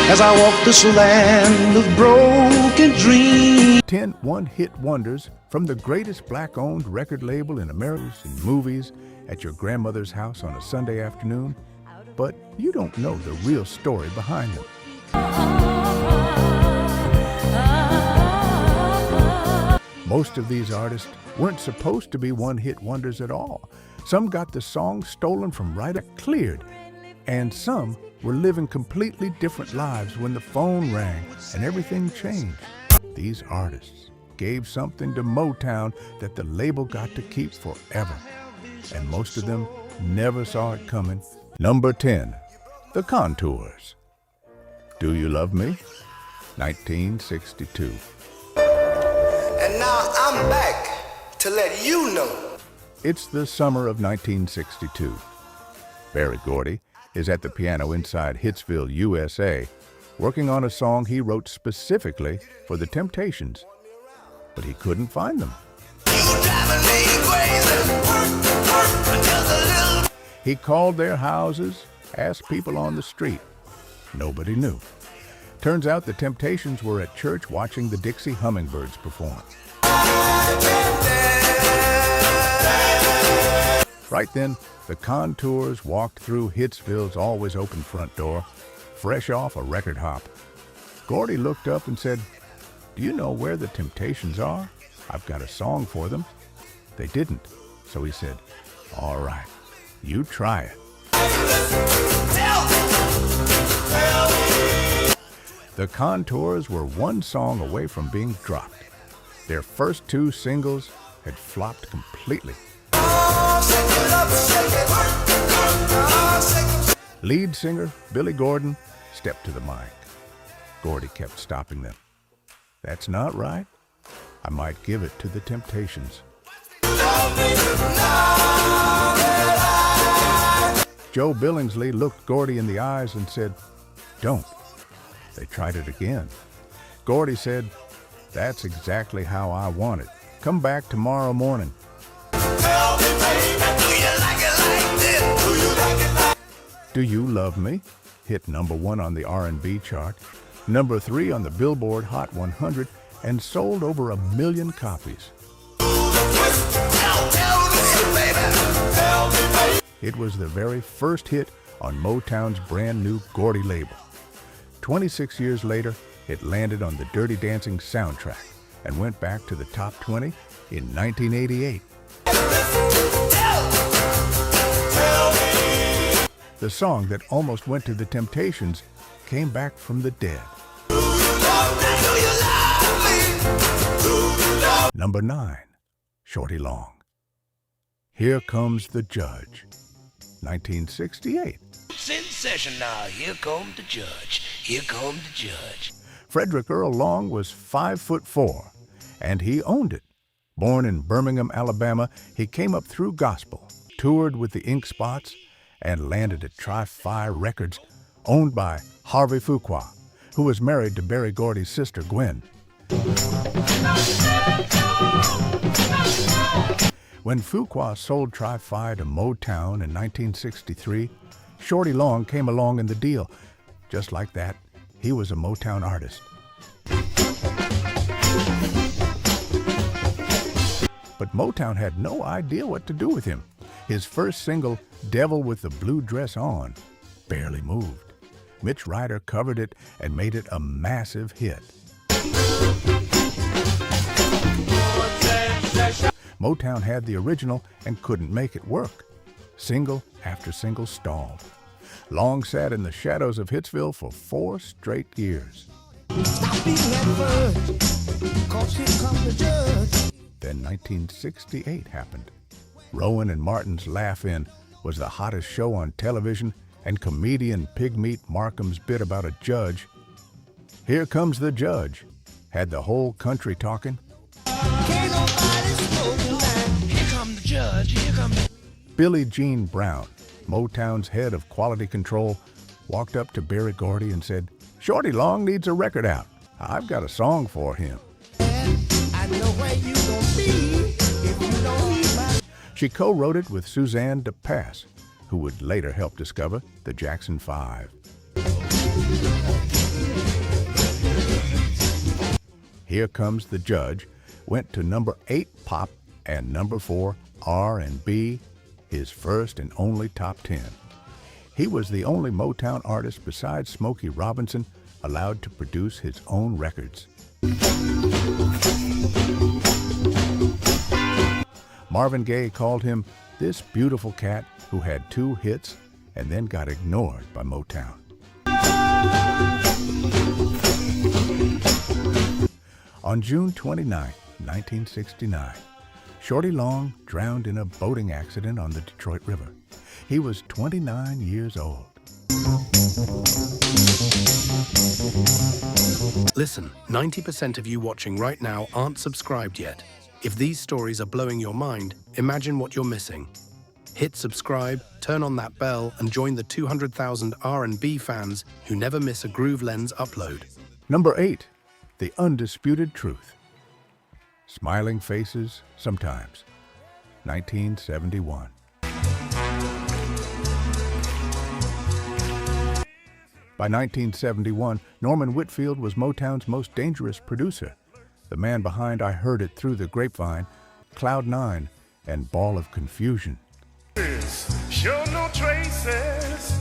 as I walk this land of broken dreams. 10 one-hit wonders from the greatest black-owned record label in America, in movies, at your grandmother's house on a Sunday afternoon, but you don't know the real story behind them. Most of these artists weren't supposed to be one-hit wonders at all. Some got the song stolen from cleared, and some were living completely different lives when the phone rang and everything changed. These artists gave something to Motown that the label got to keep forever, and most of them never saw it coming. Number 10, The Contours. Do You Love Me? 1962. And now I'm back to let you know. It's the summer of 1962. Berry Gordy is at the piano inside Hitsville, U.S.A., working on a song he wrote specifically for the Temptations, but he couldn't find them. He called their houses, asked people on the street. Nobody knew. Turns out the Temptations were at church watching the Dixie Hummingbirds perform. Right then, the Contours walked through Hitsville's always open front door, fresh off a record hop. Gordy looked up and said, "Do you know where the Temptations are? I've got a song for them." They didn't, so he said, "All right, you try it." The Contours were one song away from being dropped. Their first two singles had flopped completely. Lead singer Billy Gordon stepped to the mic. Gordy kept stopping them. "That's not right. I might give it to the Temptations." Joe Billingsley looked Gordy in the eyes and said, "Don't." They tried it again. Gordy said, "That's exactly how I want it. Come back tomorrow morning." Do You Love Me hit number 1 on the R&B chart, number 3 on the Billboard Hot 100, and sold over 1 million copies. It was the very first hit on Motown's brand new Gordy label. 26 years later, it landed on the Dirty Dancing soundtrack and went back to the top 20 in 1988. The song that almost went to the Temptations came back from the dead. Number 9, Shorty Long. Here Comes the Judge, 1968. It's in session now. Here come the judge. Here come the judge. Frederick Earl Long was 5'4", and he owned it. Born in Birmingham, Alabama, he came up through gospel, toured with the Ink Spots, and landed at Tri-Fi Records, owned by Harvey Fuqua, who was married to Berry Gordy's sister, Gwen. When Fuqua sold Tri-Fi to Motown in 1963, Shorty Long came along in the deal. Just like that, he was a Motown artist. But Motown had no idea what to do with him. His first single, Devil with the Blue Dress On, barely moved. Mitch Ryder covered it and made it a massive hit. Motown had the original and couldn't make it work. Single after single stalled. Long sat in the shadows of Hitsville for 4 straight years. Then 1968 happened. Rowan and Martin's Laugh-In was the hottest show on television, and comedian Pigmeat Markham's bit about a judge, Here Comes the Judge, had the whole country talking. Can't nobody smoke like, here come the judge, here come the... Billie Jean Brown, Motown's head of quality control, walked up to Berry Gordy and said, "Shorty Long needs a record out. I've got a song for him." I know where you gonna be if you don't leave my... She co-wrote it with Suzanne DePass, who would later help discover the Jackson 5. Here Comes the Judge went to number 8 pop and number 4 R&B, his first and only top 10. He was the only Motown artist besides Smokey Robinson allowed to produce his own records. Marvin Gaye called him this beautiful cat who had 2 hits and then got ignored by Motown. On June 29, 1969, Shorty Long drowned in a boating accident on the Detroit River. He was 29 years old. Listen, 90% of you watching right now aren't subscribed yet. If these stories are blowing your mind, imagine what you're missing. Hit subscribe, turn on that bell, and join the 200,000 R&B fans who never miss a Groove Lens upload. Number 8, The Undisputed Truth. Smiling Faces Sometimes, 1971. By 1971, Norman Whitfield was Motown's most dangerous producer, the man behind I Heard It Through the Grapevine, Cloud 9, and Ball of Confusion. Show no traces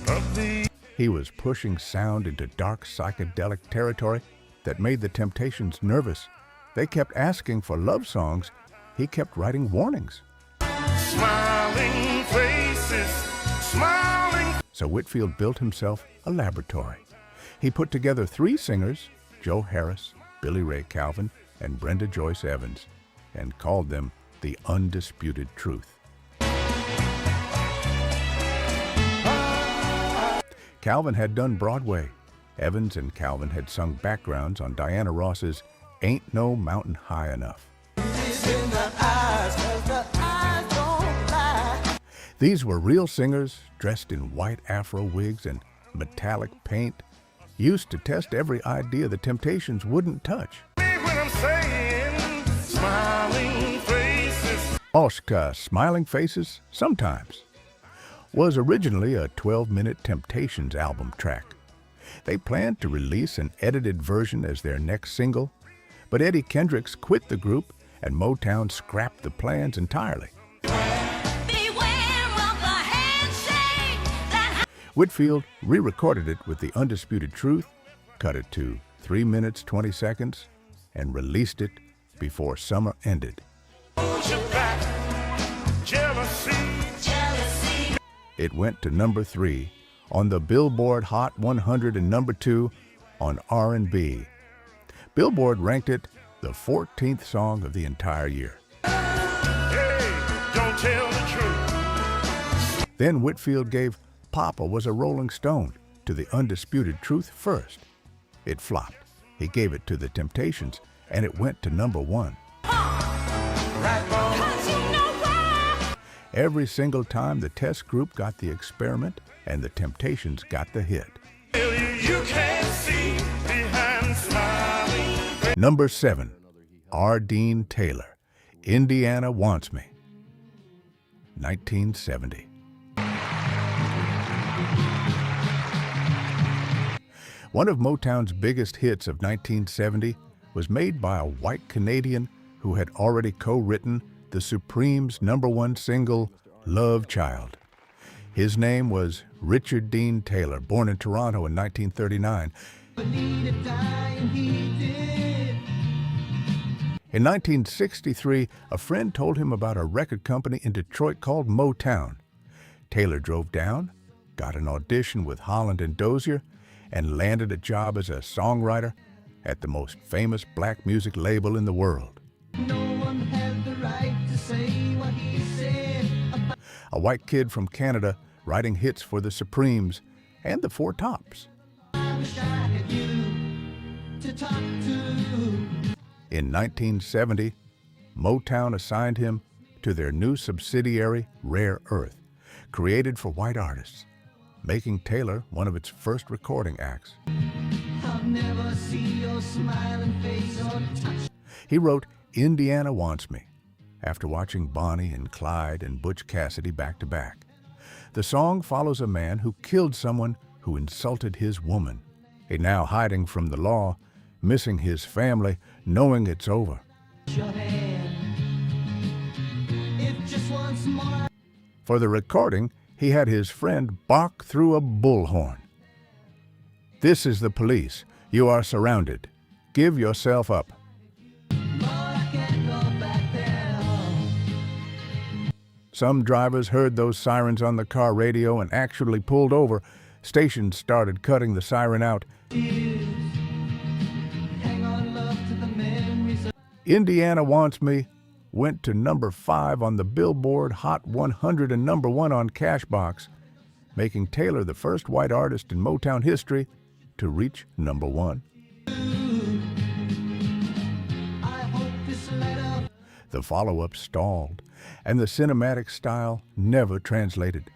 of the. He was pushing sound into dark psychedelic territory that made the Temptations nervous. They kept asking for love songs. He kept writing warnings. Smiling faces, smiling. So Whitfield built himself a laboratory. He put together 3 singers, Joe Harris, Billy Ray Calvin, and Brenda Joyce Evans, and called them The Undisputed Truth. Calvin had done Broadway. Evans and Calvin had sung backgrounds on Diana Ross's Ain't No Mountain High Enough. These were real singers dressed in white afro wigs and metallic paint, used to test every idea the Temptations wouldn't touch. Oshka, Smiling Faces Sometimes, was originally a 12-minute Temptations album track. They planned to release an edited version as their next single, but Eddie Kendricks quit the group and Motown scrapped the plans entirely. Whitfield re-recorded it with The Undisputed Truth, cut it to 3 minutes 20 seconds, and released it before summer ended. It went to number 3 on the Billboard Hot 100 and number 2 on R&B. Billboard ranked it the 14th song of the entire year. Hey, don't tell the truth. Then Whitfield gave Papa Was a Rolling Stone to The Undisputed Truth first. It flopped. He gave it to the Temptations, and it went to number 1. Every single time the test group got the experiment, and the Temptations got the hit. You can't see behind smiling. Number 7, R. Dean Taylor, Indiana Wants Me, 1970. One of Motown's biggest hits of 1970 was made by a white Canadian who had already co-written the Supremes' #1 single, Love Child. His name was Richard Dean Taylor, born in Toronto in 1939. In 1963, a friend told him about a record company in Detroit called Motown. Taylor drove down, got an audition with Holland and Dozier, and landed a job as a songwriter at the most famous black music label in the world. A white kid from Canada writing hits for the Supremes and the Four Tops. In 1970, Motown assigned him to their new subsidiary, Rare Earth, created for white artists, making Taylor one of its first recording acts. He wrote Indiana Wants Me after watching Bonnie and Clyde and Butch Cassidy back to back. The song follows a man who killed someone who insulted his woman. Now hiding from the law, missing his family, knowing it's over. For the recording, he had his friend bark through a bullhorn. "This is the police. You are surrounded. Give yourself up." Some drivers heard those sirens on the car radio and actually pulled over. Stations started cutting the siren out. Indiana Wants Me went to number 5 on the Billboard Hot 100 and number 1 on Cashbox, making Taylor the first white artist in Motown history to reach number 1. The follow-up stalled, and the cinematic style never translated.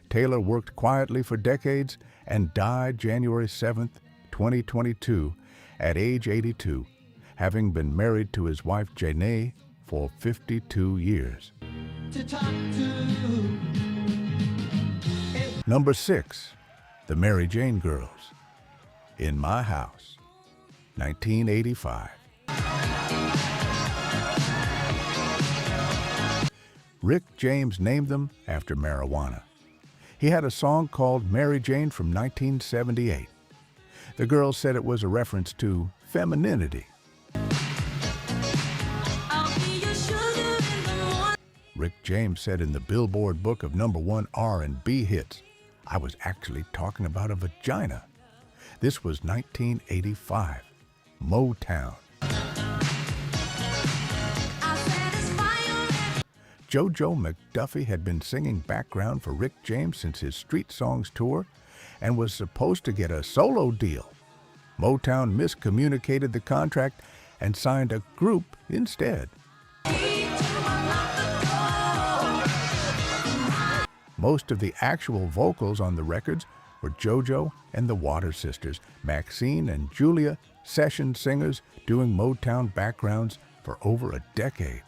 Taylor worked quietly for decades and died January 7th, 2022, at age 82, having been married to his wife Janae for 52 years. Number 6, The Mary Jane Girls, In My House, 1985. Rick James named them after marijuana. He had a song called Mary Jane from 1978. The girls said it was a reference to femininity. Rick James said in the Billboard book of number 1 R&B hits, "I was actually talking about a vagina." This was 1985. Motown. JoJo McDuffie had been singing background for Rick James since his Street Songs tour and was supposed to get a solo deal. Motown miscommunicated the contract and signed a group instead. Most of the actual vocals on the records were JoJo and the Water Sisters, Maxine and Julia, session singers doing Motown backgrounds for over a decade.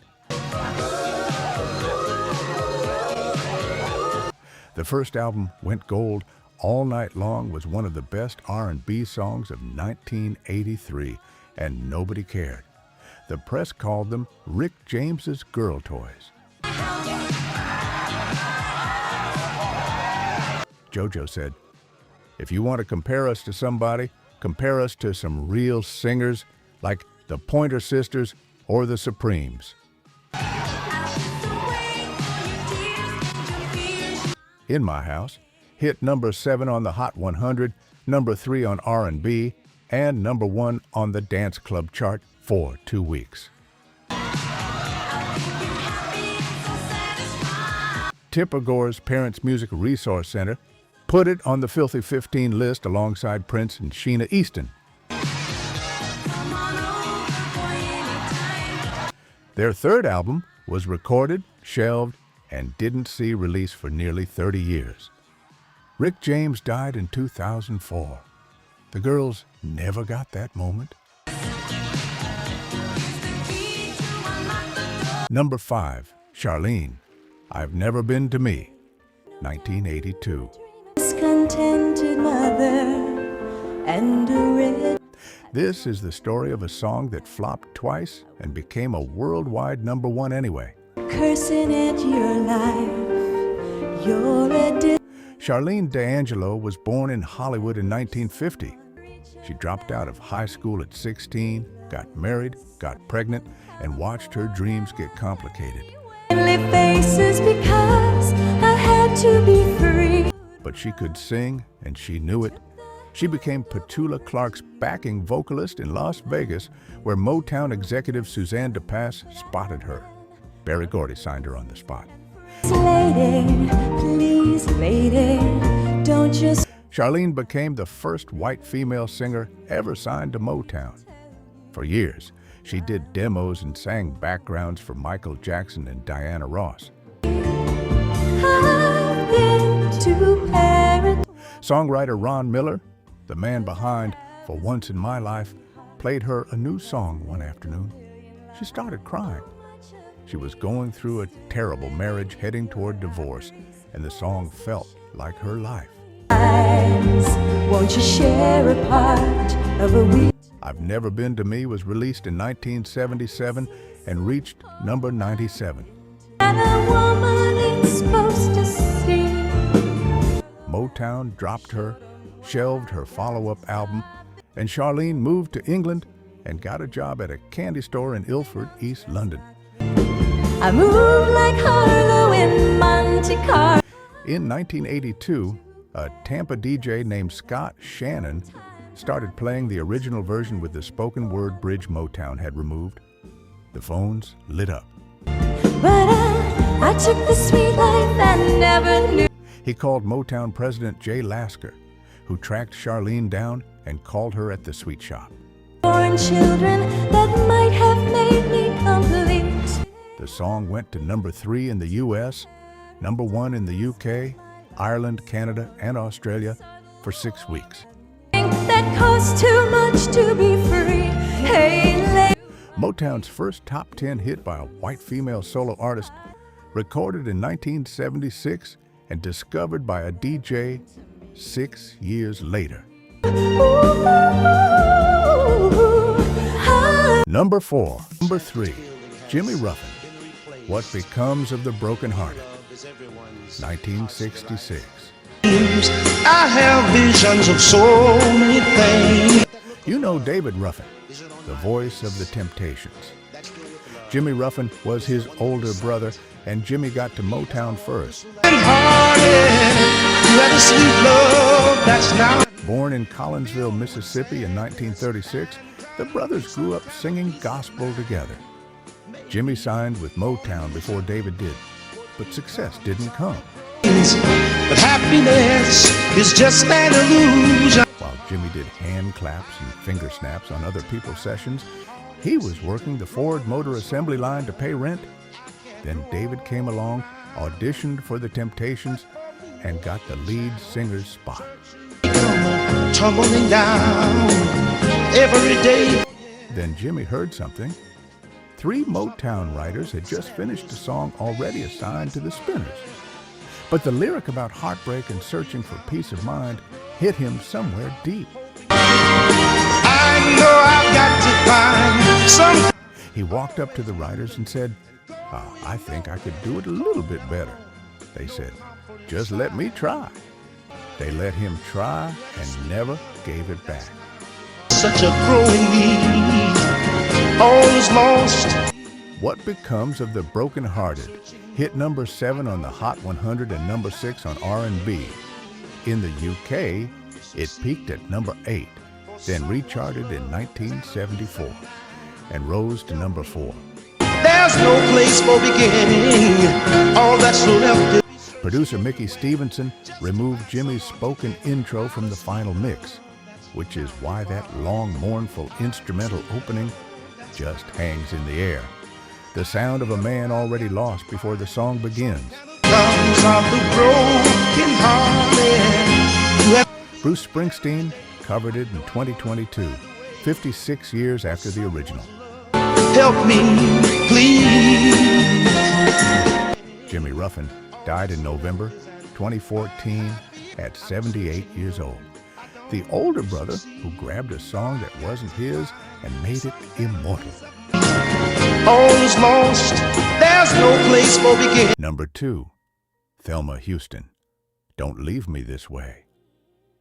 The first album went gold. All Night Long was one of the best R&B songs of 1983, and nobody cared. The press called them Rick James's girl toys. JoJo said, "If you want to compare us to somebody, compare us to some real singers like the Pointer Sisters or the Supremes." In My House hit number 7 on the Hot 100, number 3 on R&B, and number 1 on the dance club chart for 2 weeks. Tipper Gore's Parents Music Resource Center put it on the Filthy 15 list alongside Prince and Sheena Easton. Their third album was recorded, shelved, and didn't see release for nearly 30 years. Rick James died in 2004. The girls never got that moment. Number 5, Charlene, I've Never Been to Me, 1982. Discontented mother and a red. This is the story of a song that flopped twice and became a worldwide number 1 anyway. Cursing at your life, you're a Charlene D'Angelo was born in Hollywood in 1950. She dropped out of high school at 16, got married, got pregnant, and watched her dreams get complicated. faces because I had to be free. But she could sing, and she knew it. She became Petula Clark's backing vocalist in Las Vegas, where Motown executive Suzanne DePass spotted her. Barry Gordy signed her on the spot. Lady, please, lady, don't just... Charlene became the first white female singer ever signed to Motown. For years, she did demos and sang backgrounds for Michael Jackson and Diana Ross. I've been to Paris. Songwriter Ron Miller, the man behind For Once in My Life, played her a new song one afternoon. She started crying. She was going through a terrible marriage heading toward divorce, and the song felt like her life. Won't you share a part of a week? I've Never Been to Me was released in 1977 and reached number 97. And a woman is supposed to see. Motown dropped her, shelved her follow-up album, and Charlene moved to England and got a job at a candy store in Ilford, East London. I move like Harlow in Monte Carlo. In 1982, a Tampa DJ named Scott Shannon started playing the original version with the spoken word bridge Motown had removed. The phones lit up. But I took the sweet life and never knew. He called Motown president Jay Lasker, who tracked Charlene down and called her at the sweet shop. Born children that might have made me complete. The song went to number 3 in the U.S., number 1 in the U.K., Ireland, Canada, and Australia for 6 weeks. That costs too much to be free. Hey, Motown's first top 10 hit by a white female solo artist, recorded in 1976 and discovered by a DJ 6 years later. Number 4. Number 3. Jimmy Ruffin, What Becomes of the Broken-Hearted, 1966. I have visions of so many things. You know David Ruffin, the voice of the Temptations. Jimmy Ruffin was his older brother, and Jimmy got to Motown first. Born in Collinsville, Mississippi in 1936, the brothers grew up singing gospel together. Jimmy signed with Motown before David did, but success didn't come. But happiness is just an illusion. While Jimmy did hand claps and finger snaps on other people's sessions, he was working the Ford Motor Assembly line to pay rent. Then David came along, auditioned for the Temptations, and got the lead singer's spot. Tumbling down every day. Then Jimmy heard something. 3 Motown writers had just finished a song already assigned to the Spinners. But the lyric about heartbreak and searching for peace of mind hit him somewhere deep. I know I've got to find some. He walked up to the writers and said, I think I could do it a little bit better. They said, just let me try. They let him try and never gave it back. Such a growing need, all is lost. What Becomes of the Broken-Hearted hit number 7 on the Hot 100 and number 6 on R&B. In the UK, it peaked at number 8, then recharted in 1974 and rose to number 4. There's no place for beginning, all that's left is. Producer Mickey Stevenson removed Jimmy's spoken intro from the final mix, which is why that long, mournful instrumental opening just hangs in the air. The sound of a man already lost before the song begins. Comes of the broken hearted. Bruce Springsteen covered it in 2022, 56 years after the original. Help me, please. Jimmy Ruffin died in November 2014 at 78 years old. The older brother who grabbed a song that wasn't his and made it immortal. All is lost, there's no place for beginning. Number 2, Thelma Houston, Don't Leave Me This Way,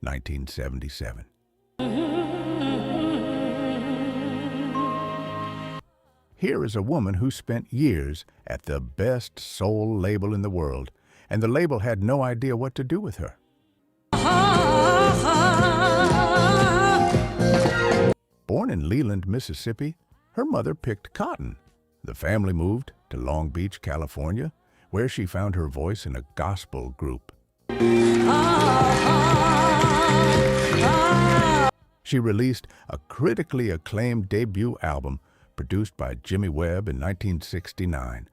1977. Here is a woman who spent years at the best soul label in the world, and the label had no idea what to do with her. Born in Leland, Mississippi, her mother picked cotton. The family moved to Long Beach, California, where she found her voice in a gospel group. She released a critically acclaimed debut album produced by Jimmy Webb in 1969.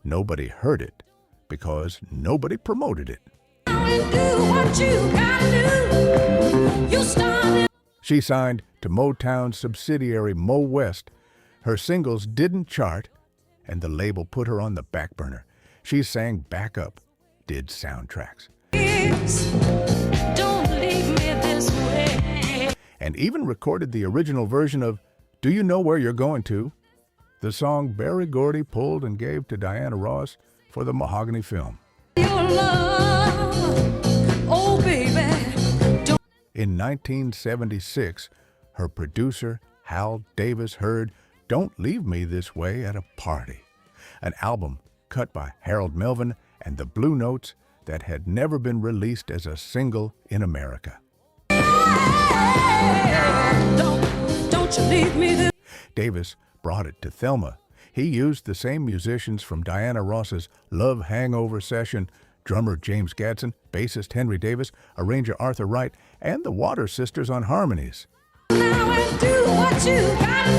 Nobody heard it because nobody promoted it. She signed to Motown's subsidiary Mo West. Her singles didn't chart, and the label put her on the back burner. She sang backup, did soundtracks. Don't and even recorded the original version of Do You Know Where You're Going To, the song Berry Gordy pulled and gave to Diana Ross for the Mahogany film. Your love, oh baby. In 1976, her producer, Hal Davis, heard Don't Leave Me This Way at a party, an album cut by Harold Melvin and the Blue Notes that had never been released as a single in America. Don't you leave me this. Davis brought it to Thelma. He used the same musicians from Diana Ross's Love Hangover session, drummer James Gadson, bassist Henry Davis, arranger Arthur Wright, and the Water Sisters on harmonies. Now and do what you gotta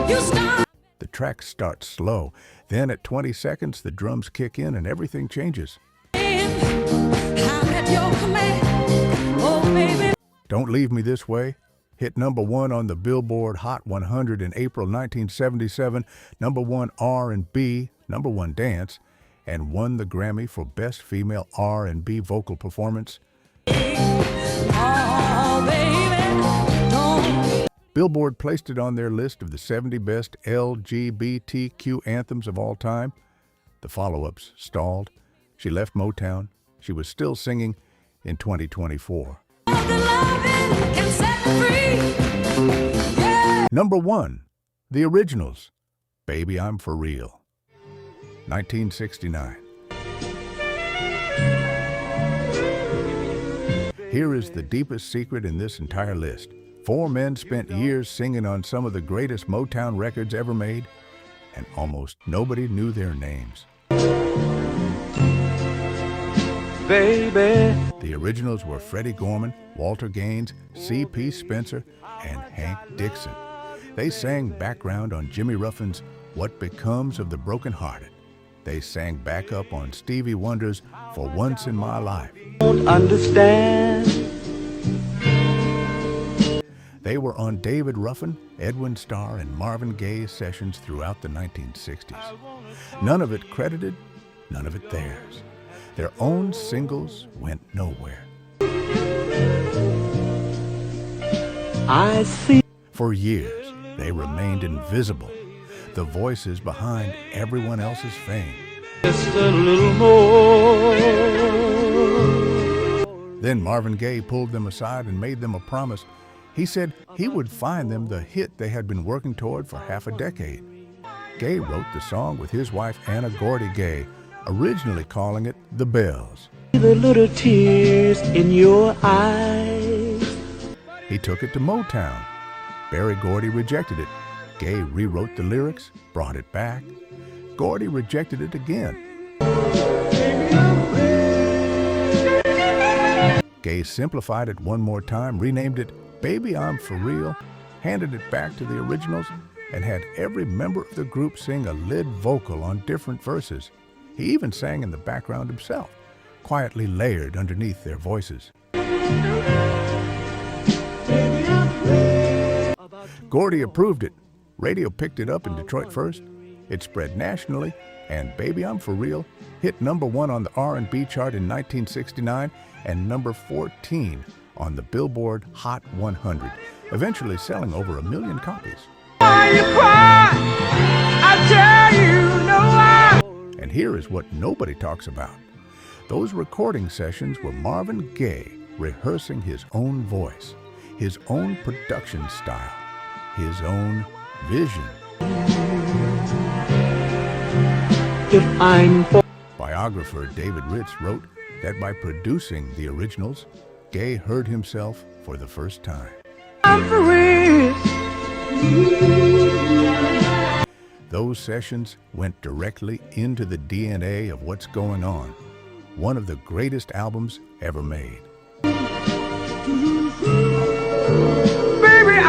do. You start. The track starts slow. Then at 20 seconds, the drums kick in and everything changes. I'm at your command. Oh baby. Don't Leave Me This Way hit #1 on the Billboard Hot 100 in April 1977, #1 R&B, #1 dance, and won the Grammy for Best Female R&B Vocal Performance. Oh baby. Don't. Billboard placed it on their list of the 70 best LGBTQ anthems of all time. The follow-ups stalled. She left Motown. She was still singing in 2024. #1, The Originals, Baby I'm For Real, 1969. Here is the deepest secret in this entire list. 4 men spent years singing on some of the greatest Motown records ever made, and almost nobody knew their names. Baby. The Originals were Freddie Gorman, Walter Gaines, C.P. Spencer, and Hank Dixon. They sang background on Jimmy Ruffin's What Becomes of the Broken Hearted. They sang backup on Stevie Wonder's For Once in My Life. Don't understand. They were on David Ruffin, Edwin Starr, and Marvin Gaye sessions throughout the 1960s. None of it credited, none of it theirs. Their own singles went nowhere. I see. For years, they remained invisible, the voices behind everyone else's fame. Just a little more. Then Marvin Gaye pulled them aside and made them a promise. He said he would find them the hit they had been working toward for half a decade. Gaye wrote the song with his wife Anna Gordy Gaye, originally calling it The Bells. The little tears in your eyes. He took it to Motown. Berry Gordy rejected it. Gaye rewrote the lyrics, brought it back. Gordy rejected it again. Gaye simplified it one more time, renamed it Baby I'm For Real, handed it back to the Originals, and had every member of the group sing a lead vocal on different verses. He even sang in the background himself, quietly layered underneath their voices. Gordy approved it. Radio picked it up in Detroit first. It spread nationally, and Baby I'm For Real hit #1 on the R&B chart in 1969 and #14 on the Billboard Hot 100, eventually selling over 1 million copies. Why you cry? I tell you no lie. And here is what nobody talks about. Those recording sessions were Marvin Gaye rehearsing his own voice, his own production style, his own vision. If I'm for Biographer David Ritz wrote that by producing the Originals, Gaye heard himself for the first time. I'm for real. Those sessions went directly into the DNA of what's going on, one of the greatest albums ever made. Baby,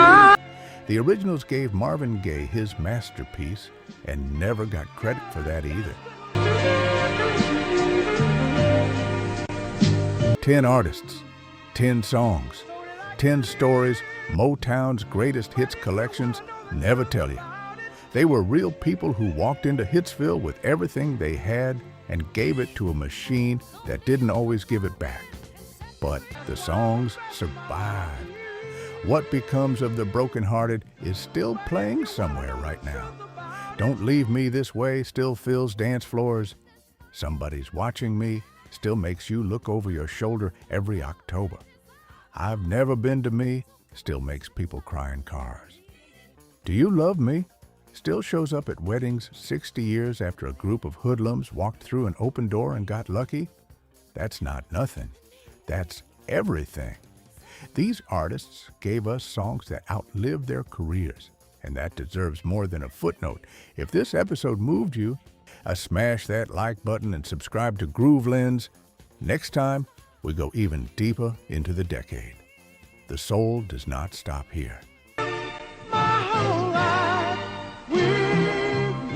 The Originals gave Marvin Gaye his masterpiece and never got credit for that either. 10 artists, 10 songs, 10 stories Motown's greatest hits collections never tell you. They were real people who walked into Hitsville with everything they had and gave it to a machine that didn't always give it back. but the songs survive. What becomes of the brokenhearted is still playing somewhere right now. Don't Leave Me This Way still fills dance floors. Somebody's Watching Me still makes you look over your shoulder every October. I've Never Been to Me still makes people cry in cars. Do You Love Me still shows up at weddings 60 years after a group of hoodlums walked through an open door and got lucky. That's not nothing. That's everything. These artists gave us songs that outlived their careers, and that deserves more than a footnote. If this episode moved you, smash that like button and subscribe to Groove Lens. Next time, we go even deeper into the decade. The soul does not stop here.